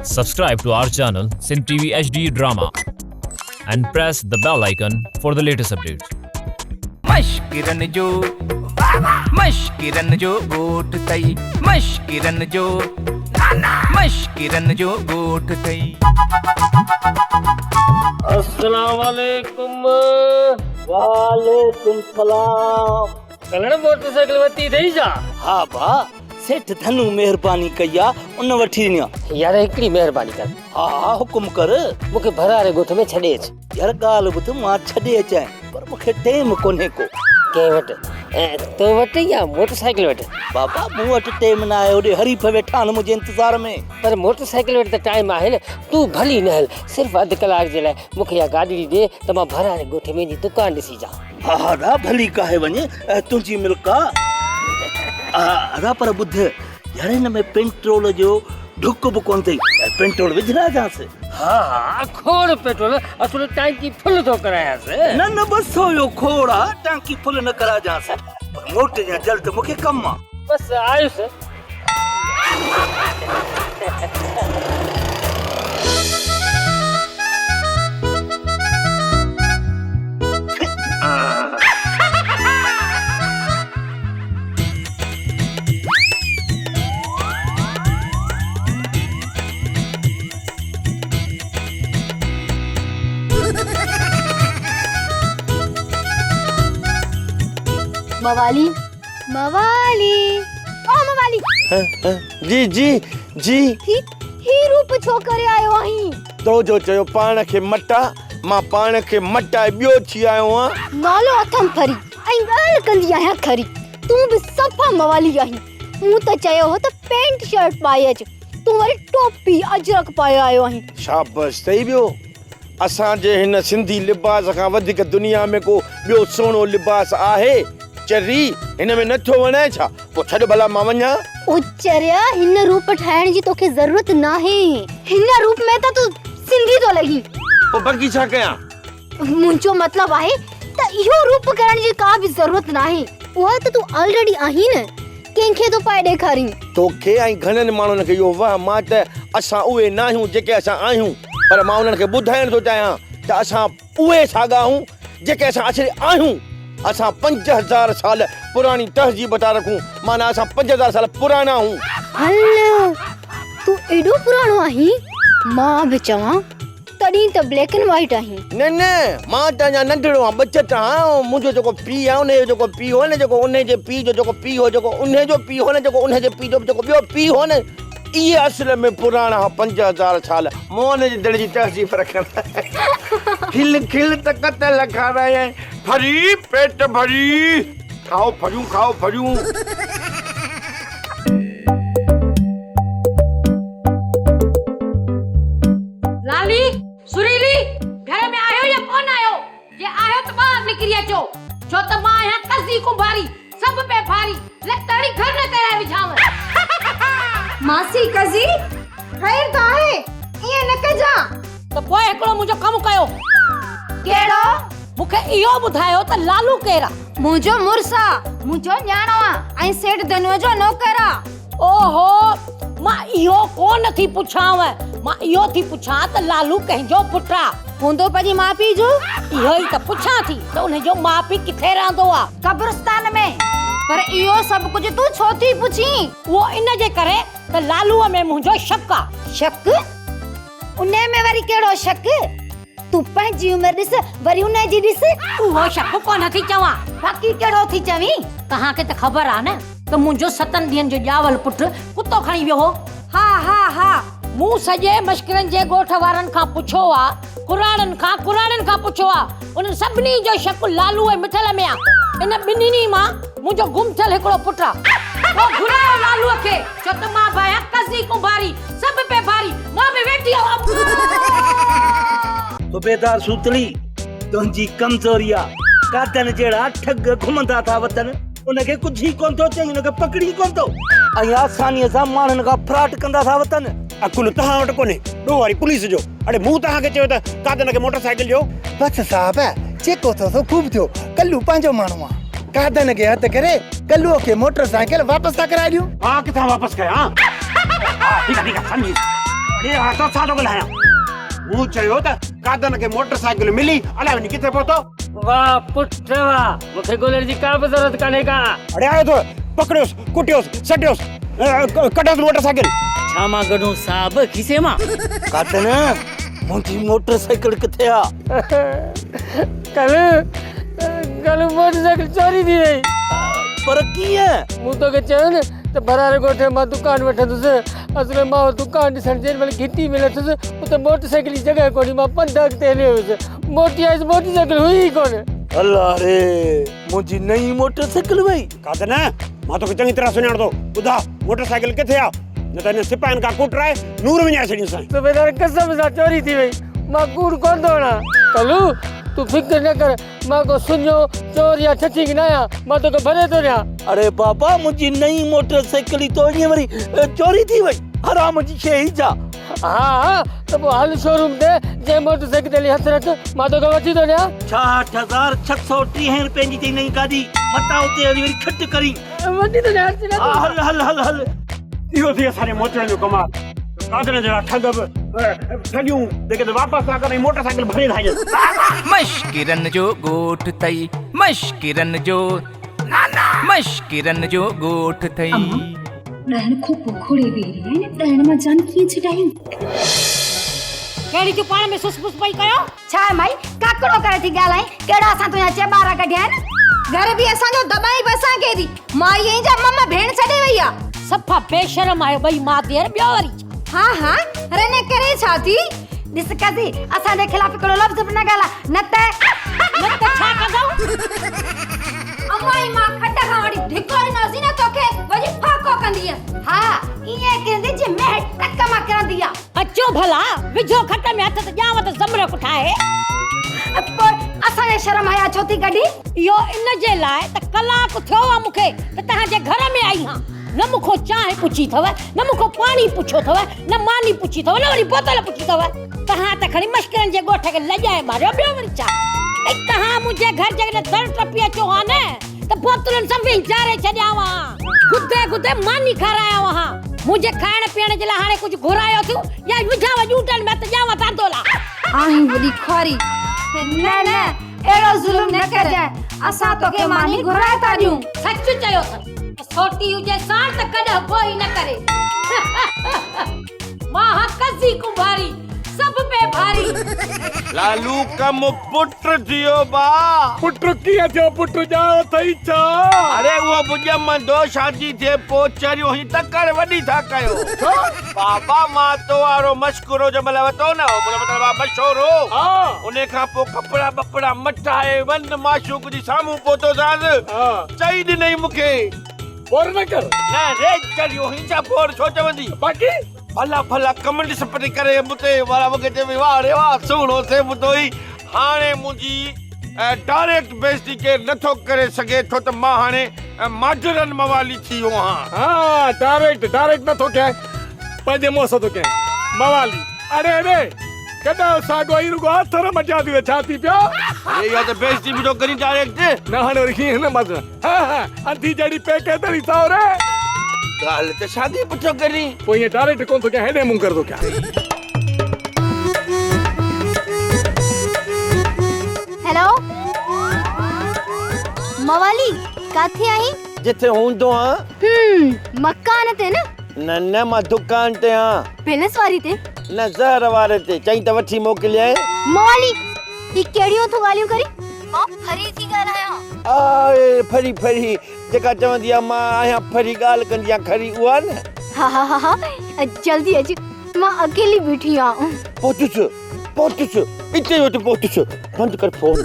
Subscribe to our channel Sin TV HD Drama and press the bell icon for the latest updates. मश्किरन जो गोट तई मश्किरन जो गोट तई अस्सलाम वालेकुम। वालेकुम सलाम। कलड़ मोटरसाइकिल वती थई जा? हा भा, सेठ धनु मेहरबानी कया उन वठी ॾिना। यार हिकड़ी मेहरबानी कर। हा हुकुम कर। मूंखे भरारे गोठ में छॾे अच। यार ॻाल्हि ॿुध, मां छॾे अचां पर मूंखे टाइम कोन्हे को। के वट? तो वट या मोटरसाइकिल वट? बाबा मूं वटि टाइम न आहे, होॾे हरीफ वेठा आहिनि मुंहिंजे इंतज़ार में। पर मोटरसाइकिल वट त टाइम आहे न। तूं भली न हल, सिर्फ़ अधु कलाक जे लाइ मूंखे इहा गाॾी ॾे त मां भरारे गोठ में जी दुकान ॾिसी जा। हा हा भली काहे वञे, तुंहिंजी मिल्क आहे। पर ॿुध यार, हिन में पेट्रोल जो ढुक बि कोन अथई। पेट्रोल विझणा जांसि। हाँ खोड़ पेट्रोल, असुल टैंकी फुल तो करायासीं। न बस हुयो खोड़ आहे, टंकी फुल न करा जांसि। मोट जा जल्द मूंखे कमु आहे। बस आयुसि। मवाली मवाली ओ मवाली। जी जी जी। ही रूप छो करे आयो आहीं? तो जो चयो पाण खे मटा, मां पाण खे मटाए ॿियो थी आयो आहियां। नालो अथम फरी ऐं ॻाल्हि कंदी आहियां खरी। तूं बि सफ़ा मवाली आहीं। मूं त चयो हो त पैंट शर्ट पाए अच, तूं वरी टोपी अजरक पाए आयो आहीं। शाबाश, सही वियो। असांजे हिन सिंधी लिबास खां वधीक दुनिया में को ॿियो सुहिणो लिबास आहे? चरी हिन में नथो वणे छा? पोइ छॾ भला मां वञा। ओ चरिया, हिन रूप ठाहिण जी तोखे ज़रूरत नाहे। हिन रूप में त तूं सिंधी तो लगी। पोइ बाक़ी छा कयां? मुंहिंजो मतलब आहे त इहो रूप करण जी का बि ज़रूरत नाहे। उहा त तूं ऑलरेडी आहीं न, कंहिंखे तो पाए ॾेखारी। तोखे ऐं घणनि माण्हुनि खे इहो वाह मां त असां उहे न आहियूं जेके असां आहियूं, पर मां उन्हनि खे ॿुधाइण थो चाहियां त असां उहे साॻा आहियूं जेके असां असली आहियूं। असां 5000 साल पुरानी तहज़ीब था रखूं, माना असां 5000 साल पुराना आहियूं। हल तूं एॾो पुराणो आहीं? मां बि चवां तॾहिं त ब्लैक एंड व्हाइट आहीं। न मां त अञा नंढड़ो आहियां, बचत आहियां। मुंहिंजो जेको पीउ आहे उनजो जेको पीउ हो न, जेको उनजे पीउ जो जेको पीउ हो, जेको उनजो पीउ हो न, जेको उनजे पीउ जो जेको ॿियो पीउ हो न, इहे असल में पुराणा 5000 साल मोहन जे दिल जी तहज़ीब रखनि। खिल खिल त कतल खाराए भरी पेट भरी खाओ फरियूं। लाली सुरीली घर में आयो या कोन आयो? जे आयो त बाहर निकरी अचो, छो त मां यहाँ कसी कुंभारी सब पे भारी लतड़ी घर न कराए विझाव। मासी कजी खैर त आहे, इए न कजा। त पोइ हिकड़ो मुंहिंजो कम कयो। केड़ो? मूंखे इहो ॿुधायो त लालू केरा? मुंहिंजो मुर्सा, मुंहिंजो न्याणो आ ऐं सेठ धनुअ जो नौकर आ। ओहो, मां इहो कोन थी पुछाव, मां इहो थी पुछां त लालू कंहिंजो पुट आ? हूंदो पंहिंजी माउ पीउ जो। इहो ई त पुछां थी त उनजो माउ पीउ किथे रहंदो आ? कब्रिस्तान में। पर इहो सभु कुछ तूं छो थी पुछी? उहो इन जे करे त लालूअ में मुंहिंजो शक आ। शक? उन्हे में वरी केड़ो शक? तू पंहिंजी उम्र ॾिस, वरी उन्हे जी ॾिस। उहो शक कोन थी चवां, बाक़ी केड़ो थी चवी? तव्हांखे त ख़बर आ न त मुंहिंजो 7 ॾींहंनि जो ॼावल पुट कुतो खणी वियो हो। हा मूं सॼे मश्किरनि जे ॻोठ वारनि खां पुछो आ, कुराड़नि खां पुछो आ, उन्हनि सभिनी जो शक लालू ऐं मिठल में आ। इन ॿिन्हिनि मां मुंहिंजो गुम थियल हिकिड़ो पुट आ। वो घुरायो लालूअ खे, छो त मां भाया कसी कुंभारी सब पे भारी, मां बि वेठी तो बेदार सूतली, तुंहिंजी कमज़ोरी आ। कातन जहिड़ा ठग घुमंदा था वतन, उनखे कुछ ही कोन थो चई, उनखे पकड़ी कोन थो ऐं आसानीअ सां माण्हुनि खां फ्रॉड कंदा था वतन। अकुल तव्हां वटि कोन्हे, ॾो वारी पुलिस जो। अड़े मूं तव्हांखे चयो त कादन खे मोटरसाइकिल ॾियो। बस साहब जेको थियो सो खूब थियो। कल्लू पंहिंजो माण्हू आहे, कादन खे हथ करे कल्लूअ खे मोटरसाइकिल वापसि था कराए ॾियूं। मां किथां वापसि कयां? ठीक है समझी। हे हाथो साडो गलाया मु चयो त कादन के मोटरसाइकिल मिली अलाए वनी किथे पहुतो वाह पुट वाह मूंखे ॻोल्हण जी का बि ज़रूरत कान्हे का अरे आयो तो पकड़ियोस कुटियोस सटियोस कढोस मोटरसाइकिल छा मां गॾो साहब खीसे मां कादन मुंहिंजी मोटरसाइकिल किथे आ कल मोटरसाइकिल चोरी थी वई पर कीअं मूं तोखे चयो न त भरारे ॻोठे मां दुकान वठंदुसि असुल मां दुकान ॾिसण जेॾी महिल घिटी में लथुसि उते मोटरसाइकिल जी जॻह कोन्हे मां पंधु अॻिते हली वियुसि मोटी आयुसि मोटरसाइकिल हुई ई कोन्हे अल्लाह रे मुंहिंजी नई मोटरसाइकिल वई कादन मां तोखे चङी तरह सुञाणो थो ॿुधा मोटरसाइकिल किथे आ न त हिन सिपाहियुनि खां कुटराए नूर विञाए छॾींदुसि सुबेदार कसम सां चोरी थी वई मां कूड़ कोन थो हणां कलू तूं फिक्र न कर मां को सुञो चोर या ठठी न आहियां मां तोखे भरे थो ॾियां अरे बाबा मुंहिंजी नई मोटरसाइकिल तो ईअं वरी चोरी थी वई हराम जी शइ ई जा हा त पोइ हल शोरूम ते जंहिं मोटरसाइकिल ते हथ रख मां तोखे वठी थो ॾियां 66,630 रुपए जी नई गाॾी मता उते वरी खट करी वठी थो ॾियां हल हल हल हल इहो थी असांजे मोचण जो कमाल कादन जहिड़ा ठग बि ठगियूं जेके वापसि था करे मोटरसाइकिल भरे था वञनि मश्किरन जो ॻोठ अथई मश्किरन जो मश्किरन जो ॻोठ अथई ॾहण खां पोइ घोड़े वेही आहिनि ॾहण मां जान कीअं छिटायूं कहिड़ी तूं पाण में सुस पुस पई कयो छा माई काकड़ो करे थी ॻाल्हाई कहिड़ा असां तुंहिंजा चेॿारा कढिया आहिनि घर बि असांजो दॿाई बसां के थी मां ईअं जा मम्मा भेण छॾे वई आहे सफ़ा बेशरम आयो ॿई मां धीअर ॿियो वरी हाँ हाँ अरे ने करे छा थी ॾिस कसी असांजे खिलाफ़ हिकिड़ो लफ़्ज़ बि न ॻाल्हा न त छा कंदव अमाई मां खट खां वठी ढिको ॾिनोसीं न तोखे वरी फाको कंदी हा ईअं कंदी जे मैं टक मां करंदी अचो भला विझो खट में हथ त ॼाव त ज़मर कुठाए पोइ असांजे शर्म आया छो थी कढी इहो इन जे लाइ त कलाक थियो आहे मूंखे त तव्हांजे घर में आई हां न मूंखो चांहि पुछी अथव न मूंखो पाणी पुछियो अथव न मानी पुछी अथव न वरी बोतल पुछी अथव तव्हां त खणी मश्किरनि जे ॻोठ खे लॼाए मारियो ॿियो वरी छा तव्हां मुंहिंजे घर जे दर टपी अचो हा न त बोतलुनि सभई जारे छॾियांव गुदे गुदे मानी खारायांव हा मुंहिंजे खाइण पीअण जे लाइ हाणे कुझु घुरायो थियो या विझाव ॼूटनि में त ॼाव तांदोला आई वॾी खुआरी न न अहिड़ो ज़ुल्म न कजांइ असां तोखे मानी घुराए था ॾियूं सच चयो अथनि सोटी हुजे साण त कॾहिं कोई न करे मां कसी कुंभारी सब पे भारी लालू कम पुट थियो बा पुट कीअं थियो पुट जाओ थई छा अरे वो बुजम दो शादी थे पोचरियो ही तकड़ वडी था कयो बाबा मां तो वारो मशकुरो जमल वतो न मतलब मशोरो हां उने खा पो कपड़ा बपड़ा मटाए वन माशूक जी सामू पोतो जान चई दी नहीं मुखे और न कर ना रे चरियो ही चा पोर छो चवंदी बाकी भला भला कमेंट सपटी करे मुते वाला मुके ते वाह रे वाह सुणो थे मुतोई हाने मुजी डायरेक्ट बेइज्जती के नथो करे सके तो त मां हाने माडरन मवाली थियो हां डायरेक्ट नथो के पंजे मोस तो के मवाली अरे रे कदा सागो ई रुगो थर मजा दी छा थी पियो ये या त बेइज्जती भी तो करी डायरेक्ट न हाने रखी न मज हां अंधी जड़ी पे के तरी सावरे गाल ते शादी पुछो करी कोई ये डायरेक्ट कौन तो क्या हेडे मुंह कर दो क्या हेलो मवाली काथे आई जिथे हुंदो हां मकान ते न न मां दुकान ते हां पैलेस वारी ते न ज़हर वारे ते चई त वठी मोकलिया मवाली ई केड़ियो तू गालियो करी मां फरी थी कर आया आए फरी फरी जेका चवंदी आ मां आया फरी गाल कंदिया खरी उहा न हा जल्दी अच मां अकेली बैठी आ पोटुस इते वट पोटुस बंद कर फोन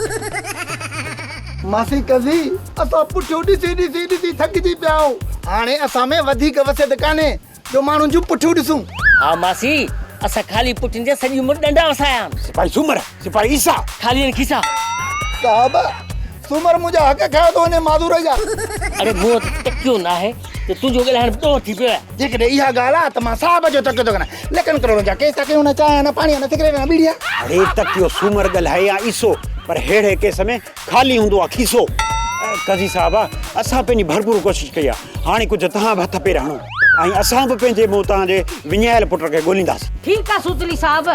मासी कजी असां पुठियो ॾिसी थकिजी पिया आहियूं हाणे असां में वधीक वसियत कान्हे जो माण्हुनि जूं पुठियूं ॾिसूं हा मासी असां ख़ाली पुठियुनि जे सॼी उमिरि डंडा वसाया सिपाही सुमर सिपाही ईसा ख़ाली खीसा साहब सूमर मुंहिंजा हक़ खयो थो वञे माज़ूर जा अरे मूं टकियो न आहे त तुंहिंजो ॻाल्हाइण ॾोह थी पियो आहे जेकॾहिं इहा ॻाल्हि आहे त मां साहब जो तकियो थो करां लेकिन करोड़ जा केस था कयूं न चांहि न पाणी न सिगरेट न बीड़ी अरे तकियो सूमर ॻाल्हाए या ईसो पर हेड़े केस में खाली हूंदो आहे खीसो कज़ी साहब असां पंहिंजी भरपूर कोशिशि कई आहे हाणे कुझु तव्हां बि हथ पेर हणो ऐं असां बि पंहिंजे मुंहुं तव्हांजे विञायल पुट खे ॻोल्हींदासीं। ठीकु आहे सूतली साहब,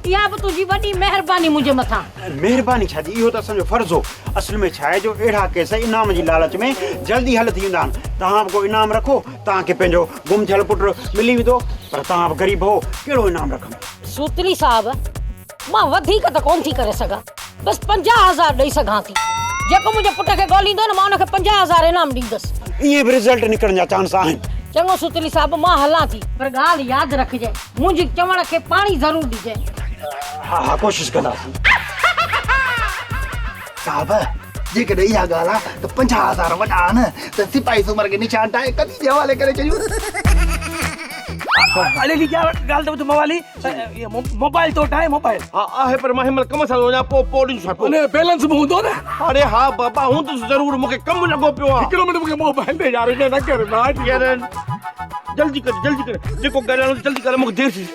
इहा बि तुंहिंजी वॾी महिरबानी मुंहिंजे मथां। महिरबानी छा जी, इहो त असांजो फ़र्ज़ु हो। असल में छा आहे जो अहिड़ा केस इनाम जी लालच में जल्दी हल थी वेंदा आहिनि। तव्हां बि को इनाम रखो, तव्हांखे पंहिंजो गुम थियल पुटु मिली वेंदो, पर तव्हां बि ग़रीब हो, कहिड़ो इनाम रखंदा? सूतली साहब, मां वधीक त कोन थी करे सघां, बसि 50,000 ॾेई सघां थी। जेको मुंहिंजे पुट खे ॻोल्हींदो न, मां हुनखे 50,000 इनाम ॾींदसि। ईअं बि रिज़ल्ट निकिरण जा चांस आहिनि। चङो सूतली साहब, मां हलां थी, पर ॻाल्हि यादि रखिजे, मुंहिंजी चवण खे पाणी ज़रूरु ॾिजे। हा कोशिशि कंदासीं। साहब जेकॾहिं इहा ॻाल्हि आहे त 50,000 वॾा आहिनि त सिपाही सूमर खे निशान ठाहे कॾहिं जे हवाले करे छॾियूं। अरे ली क्या ॻाल्हि त ॿुध मवाली, मोबाइल तो वटि आहे मोबाइल? हा आहे, पर मां हिन महिल कम सां वञा, पोइ ॾिसां। उन बैलेंस बि हूंदो न। अरे हा बाबा, हूंदुसि ज़रूरु, मूंखे कमु लॻो पियो आहे। हिकिड़ो मिंट मूंखे मोबाइल ॾे यार, ईअं न कर मां। यार जल्दी कर, जेको ॻाल्हाइणो जल्दी कर, मूंखे देरि थी।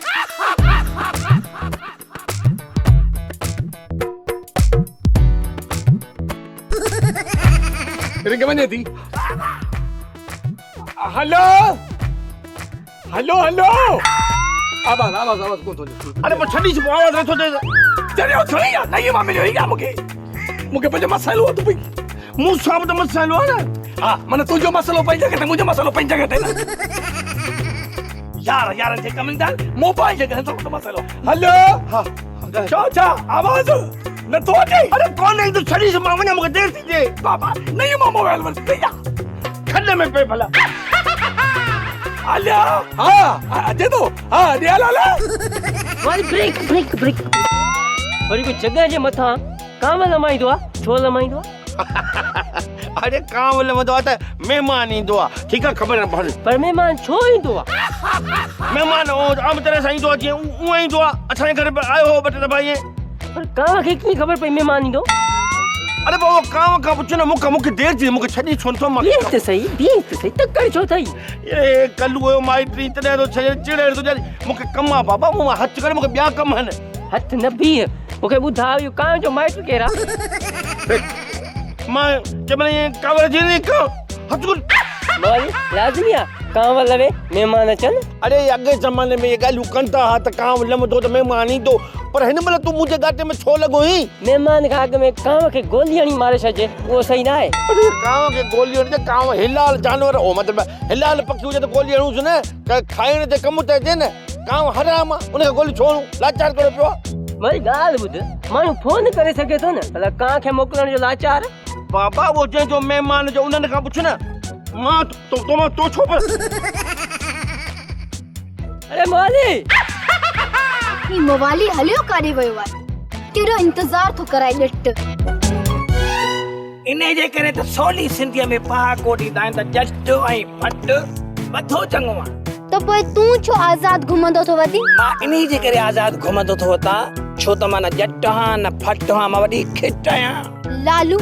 रिंग वञे थी। हेलो हेलो हेलो, आवाज़ कोन थो अचे। अरे पोइ छॾी आवाज़ नथो ॾे। चलियो छड़ी यार, नहीं मां मिलियो ई मूंखे पंहिंजो मसाइलो आहे। तूं भई मूं सां बि त मसाइलो आहे न। हा, माना तुंहिंजो मसाइलो पंहिंजी जॻह ते, मुंहिंजो मसाइलो पंहिंजी जॻह ते न। यार जे कम ईंदा मोबाइल जे करे तो मसाइलो। हेलो हा छा आवाज़ नथो अचे? अरे कोन ईंदो, छॾी मां वञा, मूंखे देरि थी थिए। बाबा नहीं मां मोबाइल वटि भैया खॾ में पे भला। आलिया हाँ अचे तो। हाँ नियाल आला वरी ब्रेक वरी को जगह जे मथां काम लमाईंदो आहे। छो लमाईंदो आहे? अरे काम लमंदो आहे त महिमान ईंदो आहे। ठीकु आहे, ख़बर न पवंदी, पर महिमान छो ईंदो आहे? महिमान आम तरह सां ईंदो आहे, जीअं उहो ईंदो आहे। असांजे घर पे आयो हो ॿ टे दफ़ा ईअं। पर कांव खे कीअं ख़बर पई महिमान ईंदो? अरे बाबा कांव खां पुछो न, मूंखे देरि थी, मूंखे छॾी छो नथो। मां बीह त सही तकड़ छो थई? ए कल्ह हुयो माइटी तॾहिं थो छॾे, चिड़े थो जाए। मूंखे कमु आहे बाबा, मूं हथु करे, मूंखे ॿिया कम आहिनि। हथ न बीह, मूंखे ॿुधायो इहो कांव जो माइट केरु आहे? मां चवण ईअं कांवर जी हथु लाज़मी आहे कांव लवे महिमान अचनि। अरे अॻे ज़माने में इहे ॻाल्हियूं कनि था त कांव लमंदो त महिमान ईंदो, पर हिन महिल तूं मुंहिंजे गाटे में छो लॻो ही? महिमान खां अॻु में कांव खे गोली हणी मारे छॾिजे, उहो सही न आहे। अरे कांव खे गोली हणी, कांव हिलाल जानवर हो, मतिलबु हिलाल पखी हुजे त गोली हणूसि न, खाइण ते कमु त अचे न। कांव हराम आहे, उनखे गोली छो हणूं? लाचार करे पियो आहे। वरी ॻाल्हि ॿुध, माण्हू फोन करे सघे थो न, भला कां खे मोकिलण जो लाचार? बाबा वो जंहिंजो महिमान जो उन्हनि खां पुछ न। मां तो छो पर? अरे मवाली ही मवाली हलियो काॾे वियो आहे? कहिड़ो इंतज़ार थो कराए ॼट। इन जे करे त सोली सिंधीअ में पहाको ॾींदा आहिनि त जट ऐं फट मथो चङो आहे। त पोइ तूं छो आज़ाद घुमंदो थो वधी? मां इन जे करे आज़ाद घुमंदो थो वतां, छो त मां न जट आहियां न फट आहियां, मां वॾी खिट आहियां। लालू,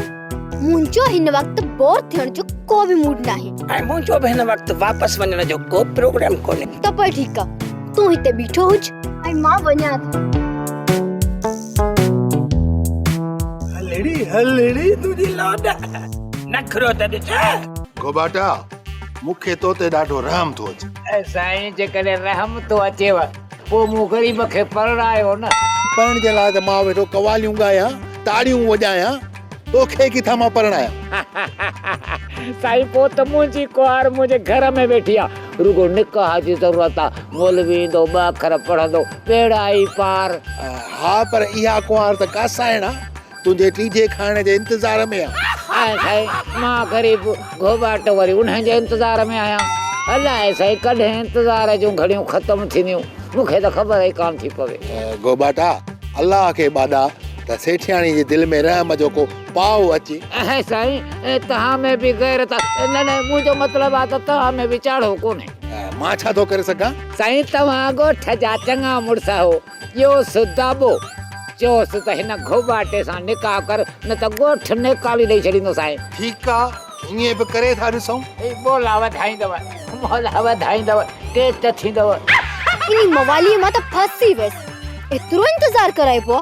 मुंहिंजो हिन वक़्तु बोर थियण जो को बि मूड नाहे, ऐं मुंहिंजो बि हिन वक़्तु वापसि वञण जो को प्रोग्राम कोन्हे। त पोइ ठीकु आहे, तूं हिते बीठो हुज ऐं मां वञां थी। हलड़ी तुंहिंजी लाड नखरो त ॾिस। गोबाटा, मूंखे तो ते ॾाढो रहम थो अचे। साईं जेकॾहिं रहम थो अचेव पोइ मूं ग़रीब खे परणायो न। पढ़ण जे लाइ त मां वेठो कवालियूं ॻायां, ताड़ियूं वॼायां, तोखे किथां मां परणायां? साईं पोइ त मुंहिंजी कुंवार मुंहिंजे घर में वेठी आहे, रुगो निकाह जी ज़रूरत आहे। मौलवी ईंदो, 2 अखर पढ़ंदो, बेड़ा ई पार। हा, पर इहा कुंवार त कासाइण आहे, तुंहिंजे टीजे खाइण जे इंतज़ार में आहे। साईं मां ग़रीब घोबाट वरी उन्हनि जे इंतज़ार में आहियां। अलाए साईं कॾहिं इंतज़ार जूं घड़ियूं ख़तमु थींदियूं, मूंखे त ख़बर ई कान थी पवे। गोबाटा, अल्लाह खे ॿाॾा त सेठियाणी जे दिलि में रहम जो को पाव अचे। साईं तव्हां में बि गैरत आहे। न मुंहिंजो मतिलबु आहे त तव्हां में बि चाढ़ो कोन्हे। मां छा थो करे सघां? साईं तव्हां ॻोठ जा चङा मुड़ुस हो, ॼोसि दाबो चयोसि त हिन घोबाटे सां निकाह कर, न त ॻोठ निकाली ॾेई छॾींदो। साईं ठीकु आहे, ईअं बि करे था ॾिसूं। मोला वधाईंदव टेस्ट थींदव। इन मवालीअ मां त फसी वियसि, एतिरो इंतज़ार कराए पियो।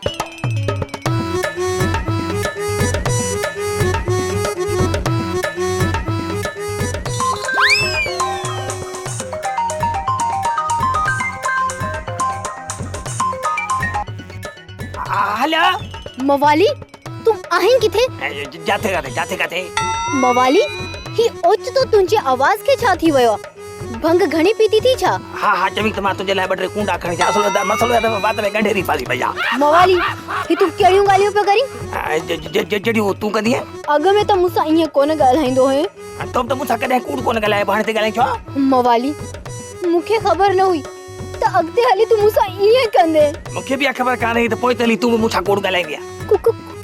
हलो मवाली तुम आहीं किथे? जाते काथे मवाली ही ओच तो तुंहिंजी आवाज के छा थी वयो? भंग घणी पीती थी छा? हाँ चवी त मां तुंहिंजे लाइ ॿ टे कूंडा खणी अचा असुल मसलो बात में गंढेरी फासी पई आहे। मवाली ही तू कहिड़ियूं ॻाल्हियूं पियो करी? जहिड़ियूं तूं कंदी आहे अॻ में त मूंसां ईअं कोन ॻाल्हाईंदो हुयो। तो त मूंसां कॾहिं कूड़ कोन ॻाल्हाए हाणे ते ॻाल्हाए छो? मवाली मूंखे ख़बर न हुई त अॻिते हली तू मूंसां ईअं कंदे। मूंखे बि ख़बर कान हुई त पोइ तली तूं मूंसां कूड़ ॻाल्हाईंदी आहे।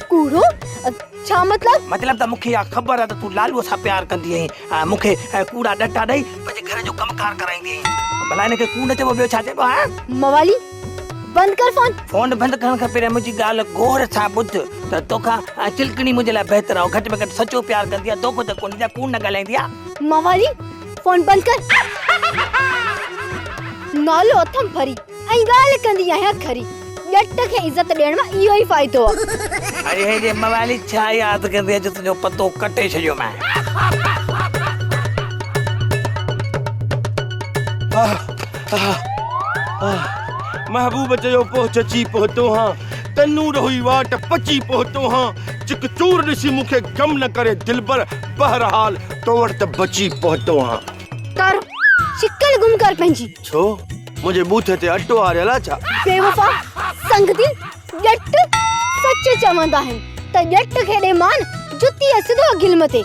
कूड़ो छा मतलब? मतलब त मूंखे इहा ख़बर आहे त तूं लालूअ सां प्यार कंदी आहीं, मूंखे कूड़ा डटा ॾेई पंहिंजे घर जो कमकार कराईंदी आहीं। भला हिनखे कूड़ न चइबो ॿियो छा चइबो आहे? मवाली बंद कर फोन। फोन बंदि करण खां पहिरियों मुंहिंजी ॻाल्हि गौर सां ॿुध त तोखां चिलकणी मुंहिंजे लाइ बहितर आहे, घटि में घटि सचो प्यार कंदी आहे, तोखो त कोन कूड़ न ॻाल्हाईंदी आहे। मवाली फोन बंद कर। नालो अथम फरी ऐं ॻाल्हि कंदी आहियां खरी। ॼट खे इज़त ॾियण में इहो ई फ़ाइदो आहे। अरे हे मवाली छा यादि कंदी आहे जो तुंहिंजो पतो कटे छॾियो मैं। महबूब चयो पोइ चची पहुतो हाँ, तनूर हुई वाट पची पहुतो हाँ, चिक चूर ॾिसी मूंखे गम न करे दिलबर, बहरहाल तो वटि त बची पहुतो हाँ। कर शिकल गुम कर पंहिंजी। छो मुंहिंजे बूथे ते अटो आरियल आहे छा? बेवफा संगती ॼट सच चवंदा आहिनि त ॼट खे ॾे मान जुती सिधो गिलम ते।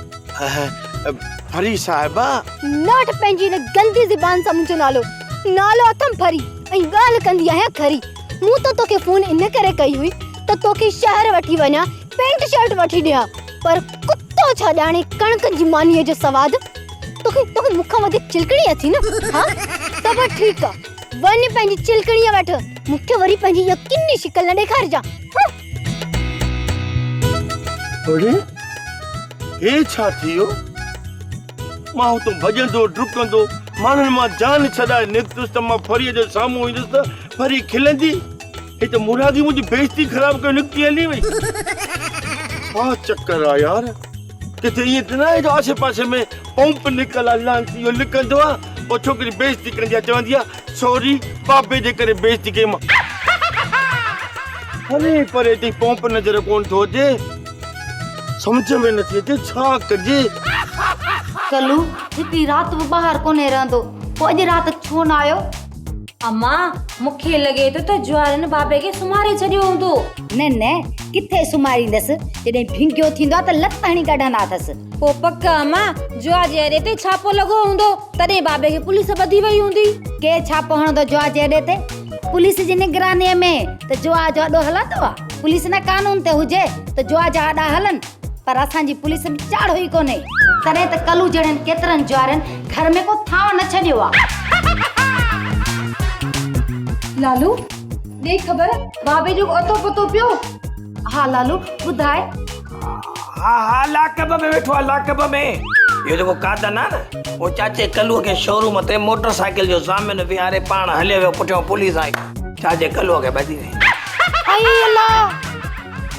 फरी साहिबा नट पंहिंजी न गंदी ज़बान सां मुंहिंजो नालो अथम फरी ऐं ॻाल्हि कंदी आहियां खरी। मूं त तोखे फोन इन करे कई हुई त तोखे शहर वठी वञा, पेंट शर्ट वठी ॾियां, पर कुत्तो छा ॼाणे कणक जी मानीअ जो सवाद। तोखे मूंखां वधीक चिलकणी अथी न? हाँ त बि ठीकु आहे, वञ पंहिंजी चिलकणीअ वटि, मूंखे वरी पंहिंजी इहा किनी शिकल न ॾेखारिजां। अरे हे छा थियो? मां तो भॼंदो डुकंदो माण्हुनि मां जान छॾाए निकतुसि त मां फरीअ जे साम्हूं ईंदुसि त फरी खिलंदी। हे त मुरादी मुंहिंजी बेइज़ती ख़राब करे निकिती हली वई। छा चक्कर आहे यार? किथे ईअं त न आहे जो आसे पासे में पंप निकल आहे लांसी इहो लिकंदो आहे, पोइ छोकिरी बेइज़ती कंदी आहे, चवंदी आहे सॉरी बाबे जे करे बेइज़ती कई मां। अरे पर हेॾी पंप नज़र कोन थो अचे, समझ में नथी अचे छा कजे। कलू हिकड़ी रात भी बाहर कोने रहंदो, पोइ अॼु रात छो न आयो? अम्मा मूंखे लॻे थो त ज्वारनि बाबे खे सुम्हारे छॾियो हूंदो। न किथे सुम्हारींदसि, जॾहिं भिंगियो थींदो आहे त लत हणी कढंदा अथसि। पोइ पक अम्मा ज्वार जे अॾे ते छापो लॻो हूंदो, तॾहिं बाबे खे पुलिस ॿधी वई हूंदी। के छापो हणंदो ज्वार जे अॾे ते? पुलिस जी निगरानीअ में त ज्वार जो अॾो हलंदो आहे। पुलिस न कानून ते हुजे त ज्वार जा अॾा हलनि, पर असांजी पुलिस में चाढ़ो ई कोन्हे, तॾहिं त कलू जहिड़नि केतिरनि ज्वारनि घर में को थांव न छॾियो आहे। लालू ॾे ख़बर बाबे जो अतो पतो पियो? हा लालू ॿुधाए। हा लाकब में वेठो आहे, लाकब में। इहो जेको कादन आहे न, वो चाचे कलूअ खे शोरूम ते मोटरसाइकिल जो ज़ामिन विहारे पाण हलियो वियो, पुठियों पुलिस आई, चाचे कलूअ खे ॿधी वई। आई अल्लाह,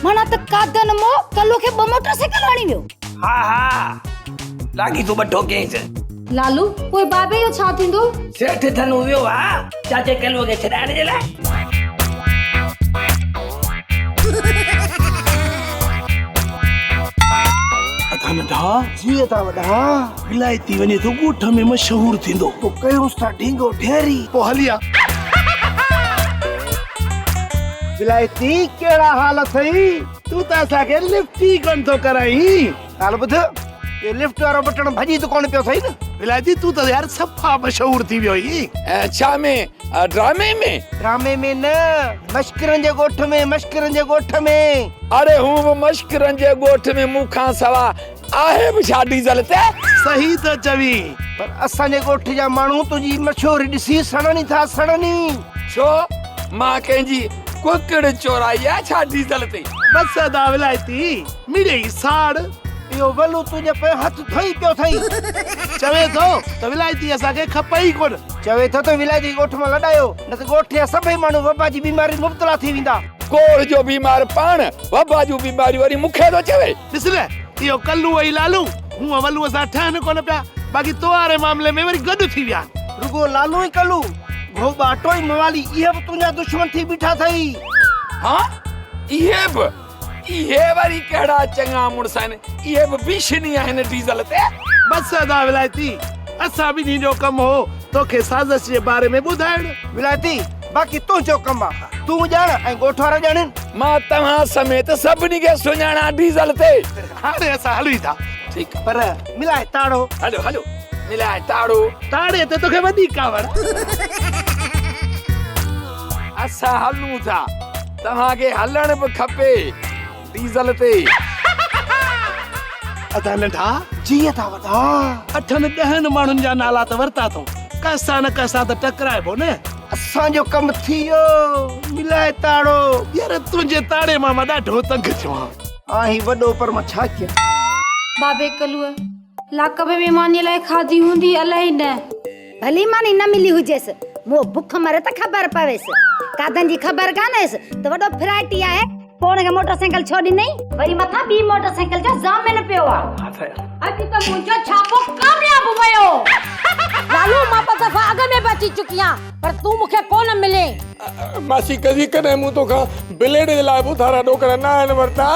माना त कादन मो कलू खे ॿ मोटरसाइकिल हणी वियो। हा लागी तूं ॿ ठोकईंसि। लालू पोइ बाबे जो छा थींदो? सेठ थनू वियो आहे चाचे कलूअ खे छॾाइण जे लाइ। नंढा जीअं था वॾा विलायती वञे थो ॻोठ में मशहूर थींदो, पोइ कयोसि था ढींगो ढेरी, पोइ हलिया। विलायती कहिड़ा हाल अथई? तूं त असांखे लिफ्ट ई कोन थो कराई। हाल ॿुध, ये लिफ्ट वारो बटण भॼी त कोन पियो अथई न? विलायती तूं त यार सफ़ा मशहूर थी वियो ही। छा में? ड्रामे में? ड्रामे में न, मश्करनि जे ॻोठ में, मश्करनि जे ॻोठ में। अरे हूं मश्करनि जे ॻोठ में मूंखां सवा आहे बि छा डीज़ल ते? सही त चवी, पर असांजे ॻोठ जा माण्हू तुंहिंजी मशहूरी ॾिसी सड़नी था सड़नी। छो मां कंहिंजी कुकड़ चोराई आहे छा डीज़ल ते? बस अदा विलायती मिड़े ई साड़, इहो वलू तुंहिंजे पे हथ थई पियो थई। चवे थो त विलायती असांखे खपे ई कोन, चवे थो त विलायती ॻोठ मां लॾायो, न त ॻोठ जा सभई माण्हू वबा जी बीमारी मुब्तला थी वेंदा। कोड़ जो बीमार पाण, वबा जूं बीमारियूं वरी मूंखे थो चवे। ॾिस न इहो कल्लू ऐं लालू हूअं वलूअ सां ठहनि कोन पिया, बाक़ी तो वारे मामले में वरी गॾु थी विया। रुगो लालू ऐं कल्लू, घोबा टोई मवाली, इहे बि तुंहिंजा दुश्मन थी बीठा थई। हाँ ये वारी कड़ा चंगा मुड़सन ये भीषणी है डीजल ते बस अदा विलायती असा भी नी जो कम हो तो के साजिश के बारे में बुधाइण विलायती बाकी तू जो कम तू जान ऐं ॻोठ वारा ॼाणनि मां तव्हां समेत सभिनी खे सुञाणा डीजल ते हाणे असां हलूं था ठीक पर मिलाए ताड़ो हलो हलो मिलाए ताड़ो ताड़े ते तोखे वधी कावड़ असां हलूं था तव्हांखे हलण बि खपे डीजल ते अदा नंढा जीअं था वठा 8-10 माण्हुनि जा नाला त वरता तो कंहिंसां न कंहिंसां त टकराइबो न असांजो कमु थी वियो मिलाए ताड़ो यार तुंहिंजे ताड़े मां ॾाढो तंग थियो आहीं वॾो पर मां छा कयां बाबे कलुअ लाकब में मानी लाइ खाधी हूंदी अलाही न भली मानी न मिली हुजेसि मो भुख मरे त ख़बर पवेसि कादन जी ख़बर कानेसि त वॾो फ्राइटी आहे कोण खे मोटरसाइकिल छो ॾिनई वरी मथां ॿी मोटरसाइकिल जो ज़ामिन पियो आहे अॼु त मुंहिंजो छापो कामयाब वियो लालू मां ॿ दफ़ा अॻ में बची चुकी आहियां पर तूं मूंखे कोन मिले मासी कदी कॾहिं मूं तोखां ब्लेड जे लाइ ॿुधारा ॾोकरा न आहिनि वरिता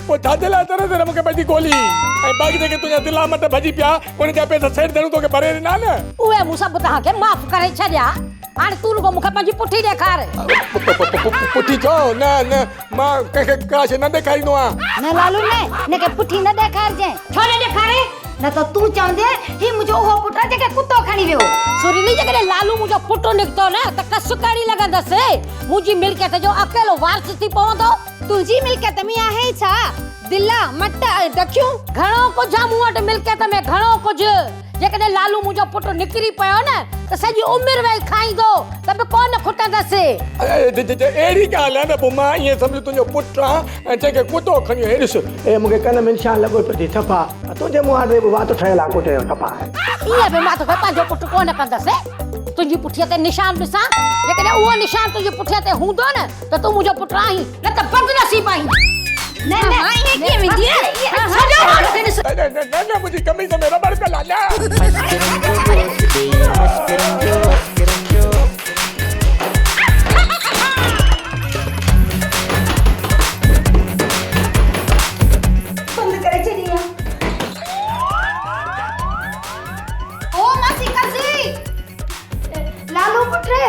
पोइ छाजे लाइ तरह तरह मूंखे पंहिंजी गोली ऐं बाक़ी जेके तुंहिंजा दिला मट भॼी पिया उन जा पैसा सेठ ॾियणो तोखे भरे ॾिना न उहे मूं सभु तव्हांखे माफ़ करे छॾिया हाणे तूं रुगो मूंखे पंहिंजी पुठी ॾेखार पुठी छो न न मां कंहिंखे का शइ न ॾेखारींदो आहियां न लालू न हिनखे पुठी न ॾेखारजांइ छो न ॾेखारे न त तूं चवंदे ही मुंहिंजो उहो पुटु आहे जेके कुतो खणी वियो सुरीली जेकॾहिं लालू मुंहिंजो पुटु निकितो न त कसु कहिड़ी लॻंदसि मुंहिंजी मिल्कियत जो अकेलो वारिस थी पवंदो तुंहिंजी मिल्कियत में आहे छा दिला मट डकियूं घणो कुझु आहे मूं वटि मिल्कियत में घणो कुझु जेकॾहिं लालू मुंहिंजो पुटु निकिरी पियो न त सॼी उमिरि वेही खाईंदो त बि कोन खुटंदसि अहिड़ी ॻाल्हि आहे न पोइ मां ईअं सम्झो तुंहिंजो पुटु आहे ऐं जेके कुतो खणी हे ॾिस ए मूंखे कन में निशान लॻो पियो थी थपा तुंहिंजे मुंहं ते वात ठहियल आहे कुटे जो थपा ईअं बि मां तोखे पंहिंजो पुटु कोन कंदसि तुंहिंजी पुठीअ ते निशान ॾिसां जेकॾहिं उहो निशान तुंहिंजी पुठीअ ते हूंदो न त तूं मुंहिंजो पुटु आहीं न त बदनसीब आहीं न न ईअं कीअं वेंदी न मुंहिंजी कमीज़ में रबड़ पियल आहे बंद करे छॾी आहे ओ मासी कसी लालू पुटु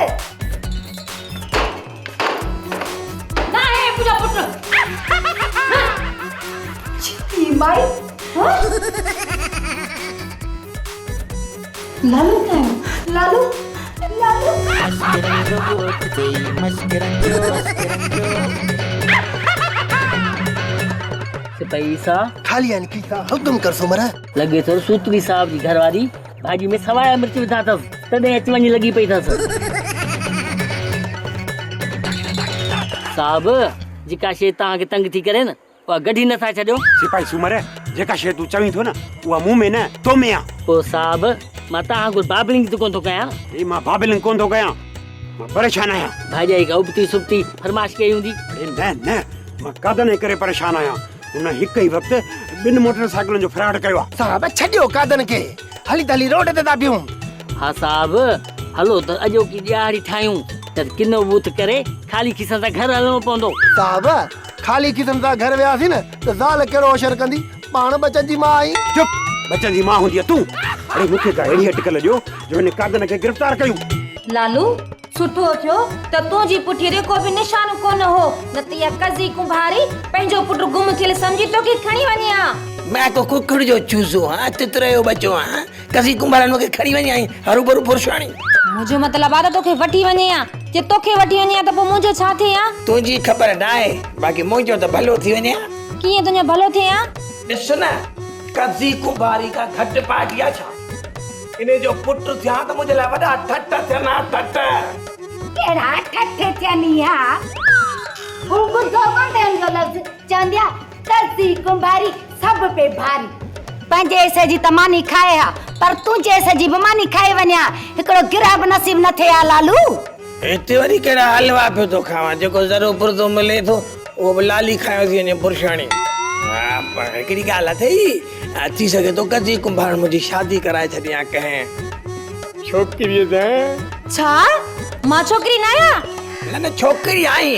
न आहे मुंहिंजो पुटु माई लालू लालू लालू पैसा खाली आहिनि की हुकुम कर सुमरा लॻे थो सूत्री साहब जी घरवारी भाॼी में सवाया मिर्च विधा अथसि तॾहिं अच वञी लॻी पई अथसि साहब जेका शइ तव्हांखे तंग थी करे न उहा गॾी नथा छॾियो सिपाही सूमर जेका शइ तूं चवीं थो न उहा मुंहुं में न तो में आहे पोइ साहब मां तव्हां खां बाबलिंग त कोन थो कयां मां बाबलिंग कोन थो कयां मां परेशान आहियां भाॼाई का उबती सुबती फरमाइश कई हूंदी न न मां कादन करे परेशान आहियां हुन हिकु ई वक़्तु 2 मोटरसाइकिलुनि जो फ्रॉड कयो आहे साहब छॾियो कादन खे हली तली रोड ते था बीहूं हा साहब हलो त अॼोकी ॾियारी ठाहियूं त किनो बूथ करे ख़ाली खिसन सां घर हलणो पवंदो साहब खाली किस्म सां घर वियासीं न त ज़ाल कहिड़ो असर कंदी पाण बचन जी मां आई चुप बचन जी मां हूंदी आहे तूं अरे मूंखे का अहिड़ी अटकल ॾियो जो हिन कादन खे गिरफ़्तार कयूं लालू सुठो थियो त तुंहिंजी पुठीअ ते को बि निशान कोन हो न त इहा कज़ी कुंभारी पंहिंजो पुटु गुम थियल सम्झी तोखे खणी वञे हा मैं को कुकड़ जो चूज़ो हाँ तितरे जो बच्चो हाँ कसी कुंभारन मूंखे खणी वञे आई हरू भरू फुरशाणी मुंहिंजो मतिलबु आहे त तोखे वठी वञे हा जे तोखे वठी वञे हा त पोइ मुंहिंजो छा थिए हा तुंहिंजी ख़बर न आहे बाक़ी मुंहिंजो त भलो थी वञे हा कीअं तुंहिंजो भलो थिए हा ॾिस न कज़ी कुंभारी का घटि पार्टी आहे छा इन जो पुटु थिया त मुंहिंजे लाइ वॾा ठट थियनि हा ठट कहिड़ा ठठ थियनि हा हू ॿुधो कोन हुनजो लफ़्ज़ चवंदी आहे कज़ी कुंभारी सभु पे भारी पंहिंजे हिसे जी त मानी खाए हा पर तुंहिंजे हिसे जी बि मानी खाए वञे हा हिकिड़ो गिरह बि नसीब न थिए हा लालू हिते वरी कहिड़ा हलवा पियो थो खावां जेको ज़रो पुरतो मिले थो उहो बि लाली खायो थी वञे पुरशाणी हा पर हिकिड़ी ॻाल्हि आहे थी सघे थो कज़ी कुंभार मुंहिंजी शादी कराए छॾियां कंहिं छोकिरीअ सां छा मां छोकिरी न आहियां न न छोकिरी आई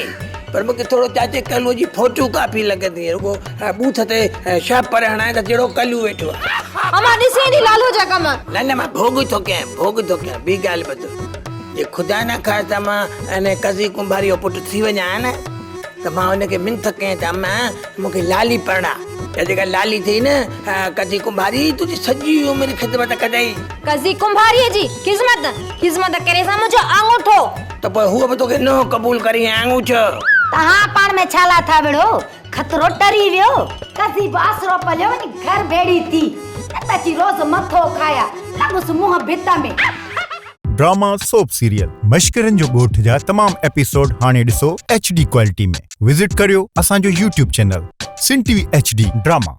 पर मूंखे थोरो चाचे कलूअ जी फोटो कापी लॻंदी रुगो बूथ ते छह पर हणाए त जहिड़ो कलू वेठो आहे अमा ॾिसी दी लालू जा कम न मां भोग थो कयां ॿी ॻाल्हि ॿुध जे ख़ुदा न खास्ता मां अने कज़ी कुंभारी जो पुटु थी वञा न त मां हुनखे मिंथ कयां त अम्मा मूंखे लाली परणा या जेका लाली थी न कज़ी कुंभारी तुंहिंजी सॼी उमिरि ख़िदमत कॾई कज़ी कुंभारी जी क़िस्मत करे सा मुझे अंगूठो त पोइ हूअ बि तोखे न क़बूल करी आङूठो तहां पाण में छाला था विड़ो खतरो टरी वियो कसी बासरो पलियो वनी घर भेड़ी थी तची रोज मथो खाया लगुस मुंह भित में ड्रामा सोप सीरियल मश्करन जो गोठ जा तमाम एपिसोड हाने ॾिसो HD क्वालिटी में विजिट करियो असांजो YouTube चैनल सिन TV HD ड्रामा।